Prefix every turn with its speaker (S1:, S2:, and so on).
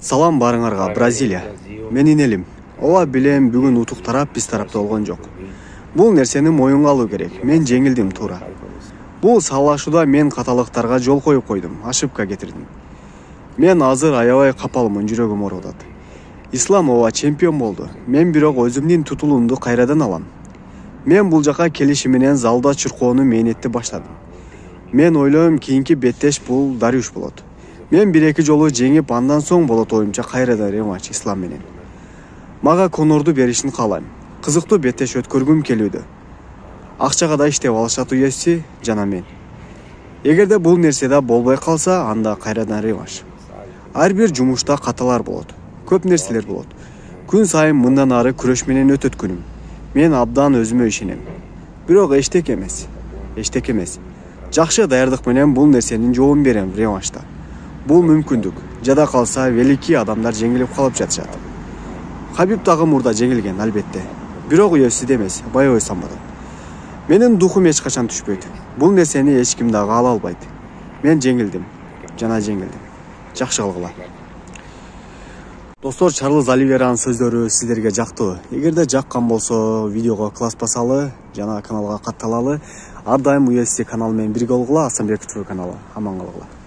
S1: Салам барыңарга, Бразилия. Менин элим. Ооба билем, бүгүн утук тарап биз тарапта болгон жок. Бул нерсени моюнга алуу керек. Мен жеңилдим туура. Бул салашууда мен каталыктарга жол коюп койдум, ошибка кетирдим. Мен азыр аябай капалмын, жүрөгүм ооруп атат. Ислам ооба чемпион болду. Мен бирок өзүмдүн тутулуумду кайрадан алам. Мен бул жака келиши менен залда чуркоону мээнетти баштадым. Мен ойлойм, кийинки беттеш бул Дарюш болот. Мен 1-2 жолу жеңип, андан соң болот оюмча кайрадан рематч Ислам менен. Мага Конорду беришин каалайм. Кызыктуу беттеш өткөргүм келүүдө. Акчага да иштеп алышат UFC жана мен. Эгерде бул нерсе да болбой калса, анда кайрадан рематч. Ар бир жумушта каталар болот. Көп нерселер болот. Күн сайын мындан ары күрөш менен өтөт күнүм. Мен абдан өзүмө ишенем. Бирок эчтеке эмес. Жакшы даярдык менен бул нерсенин жообун берем рематчта. Бул мүмкүндүк. Жада калса великий адамдар жеңилип калып жатышат. Хабиб дагы мурда жеңилген, албетте. Бирок UFC'де эмес, боевой самбода. Менин духум эч качан түшпөйт. Бул нерсени эч ким дагы ала албайт. Мен жеңилдим, жана жеңилдим. Жакшы кылгыла. Достор, Чарльз Оливеранын сөздөрү сиздерге жактуу. Эгерде жаккан болсо, видеого класс басалы, жана каналга катталалы. Ар дайым UFC каналы менен бирге болгула, Асанбеков каналы. Аман калгыла.